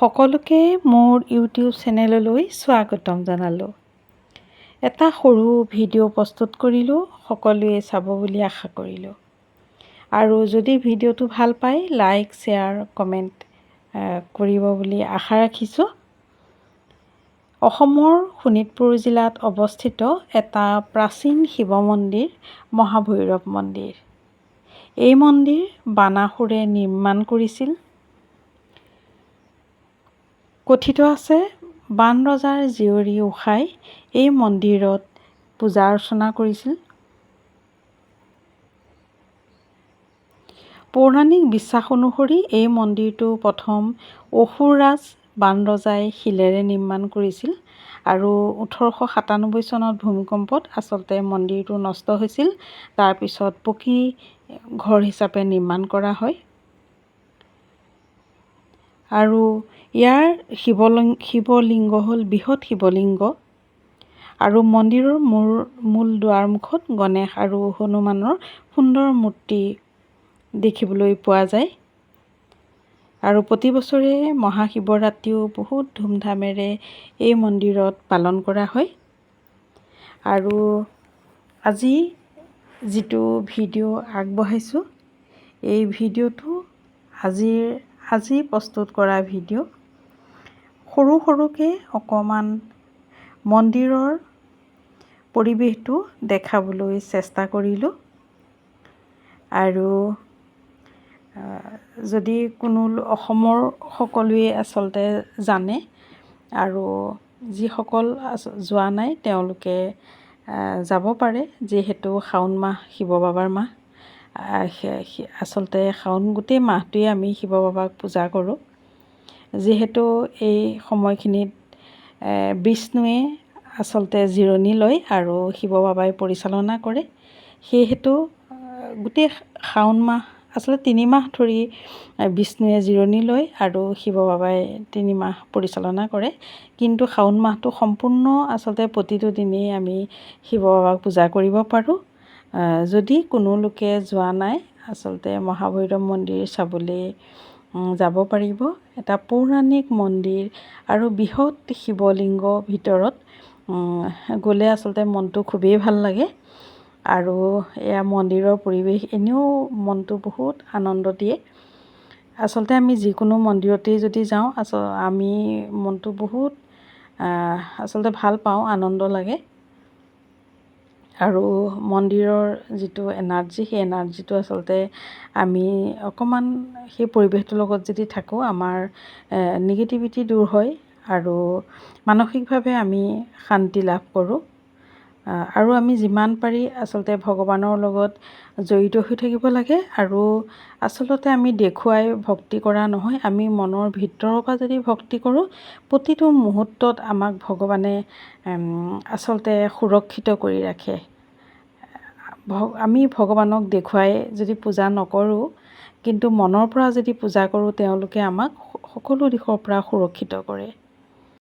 সকলোকে মোৰ ইউটিউব চেনেললৈ স্বাগতম জনালোঁ। এটা সৰু ভিডিঅ' প্ৰস্তুত কৰিলোঁ, সকলোৱে চাব বুলি আশা কৰিলোঁ। আৰু যদি ভিডিঅ'টো ভাল পায় লাইক, শ্বেয়াৰ, কমেণ্ট কৰিব বুলি আশা ৰাখিছোঁ। অসমৰ শোণিতপুৰ জিলাত অৱস্থিত এটা প্ৰাচীন শিৱ মন্দিৰ মহাভৈৰৱ মন্দিৰ। এই মন্দিৰ বানাসুৰে নিৰ্মাণ কৰিছিল। কথিত আছে বান ৰজাৰ জীয়ৰী উষাই এই মন্দিৰত পূজা অৰ্চনা কৰিছিল। পৌৰাণিক বিশ্বাস অনুসৰি এই মন্দিৰটো প্ৰথম অসুৰৰাজ বান ৰজাই শিলেৰে নিৰ্মাণ কৰিছিল আৰু 1897 চনত ভূমিকম্পত আচলতে মন্দিৰটো নষ্ট হৈছিল। তাৰপিছত পকী ঘৰ হিচাপে নিৰ্মাণ কৰা হয়। আৰু ইয়াৰ শিৱলিংগ হ'ল বৃহৎ শিৱলিংগ আৰু মন্দিৰৰ মূল দুৱাৰমুখত গণেশ আৰু হনুমানৰ সুন্দৰ মূৰ্তি দেখিবলৈ পোৱা যায়। আৰু প্ৰতি বছৰে মহাশিৱৰাত্ৰিও বহুত ধুমধামেৰে এই মন্দিৰত পালন কৰা হয়। আৰু আজি যিটো ভিডিঅ' আগবঢ়াইছোঁ, এই ভিডিঅ'টো আজি প্ৰস্তুত কৰা ভিডিঅ'। সৰুকৈ অকণমান মন্দিৰৰ পৰিৱেশটো দেখাবলৈ চেষ্টা কৰিলোঁ। আৰু যদি কোনো অসমৰ সকলোৱে আচলতে জানে আৰু যিসকল যোৱা নাই তেওঁলোকে যাব পাৰে, যিহেতু শাওণ মাহ শিৱ বাবাৰ মাহ। আচলতে শাওণ গোটেই মাহটোৱে আমি শিৱ বাবাক পূজা কৰোঁ। যিহেতু এই সময়খিনিত বিষ্ণুৱে আচলতে জিৰণি লয় আৰু শিৱ বাবাই পৰিচালনা কৰে। সেয়েহেতু গোটেই শাওণ মাহ আচলতে 3 মাহ ধৰি বিষ্ণুৱে জিৰণি লয় আৰু শিৱ বাবাই 3 মাহ পৰিচালনা কৰে। কিন্তু শাওণ মাহটো সম্পূৰ্ণ আচলতে প্ৰতিটো দিনেই আমি শিৱ বাবাক পূজা কৰিব পাৰোঁ। যদি কোনো লোকে যোৱা নাই আচলতে মহাভৈৰৱ মন্দিৰ চাবলৈ যাব পাৰিব। এটা পৌৰাণিক মন্দিৰ আৰু বৃহৎ শিৱলিংগ ভিতৰত গ'লে আচলতে মনটো খুবেই ভাল লাগে। আৰু এয়া মন্দিৰৰ পৰিৱেশ এনেও মনটো বহুত আনন্দ দিয়ে। আচলতে আমি যিকোনো মন্দিৰতেই যদি যাওঁ আমি মনটো বহুত আচলতে ভাল পাওঁ, আনন্দ লাগে। আৰু মন্দিৰৰ যিটো এনাৰ্জি, সেই এনাৰ্জিটো আচলতে আমি অকণমান সেই পৰিৱেশটোৰ লগত যদি থাকোঁ আমাৰ নিগেটিভিটি দূৰ হয় আৰু মানসিকভাৱে আমি শান্তি লাভ কৰোঁ। আৰু আমি যিমান পাৰি আচলতে ভগৱানৰ লগত জড়িত হৈ থাকিব লাগে। আৰু আচলতে আমি দেখুৱাই ভক্তি কৰা নহয়, আমি মনৰ ভিতৰৰ পৰা যদি ভক্তি কৰোঁ প্ৰতিটো মুহূৰ্তত আমাক ভগৱানে আচলতে সুৰক্ষিত কৰি ৰাখে। আমি ভগৱানক দেখুৱাই যদি পূজা নকৰোঁ কিন্তু মনৰ পৰা যদি পূজা কৰোঁ তেওঁলোকে আমাক সকলো দিশৰ পৰা সুৰক্ষিত কৰে।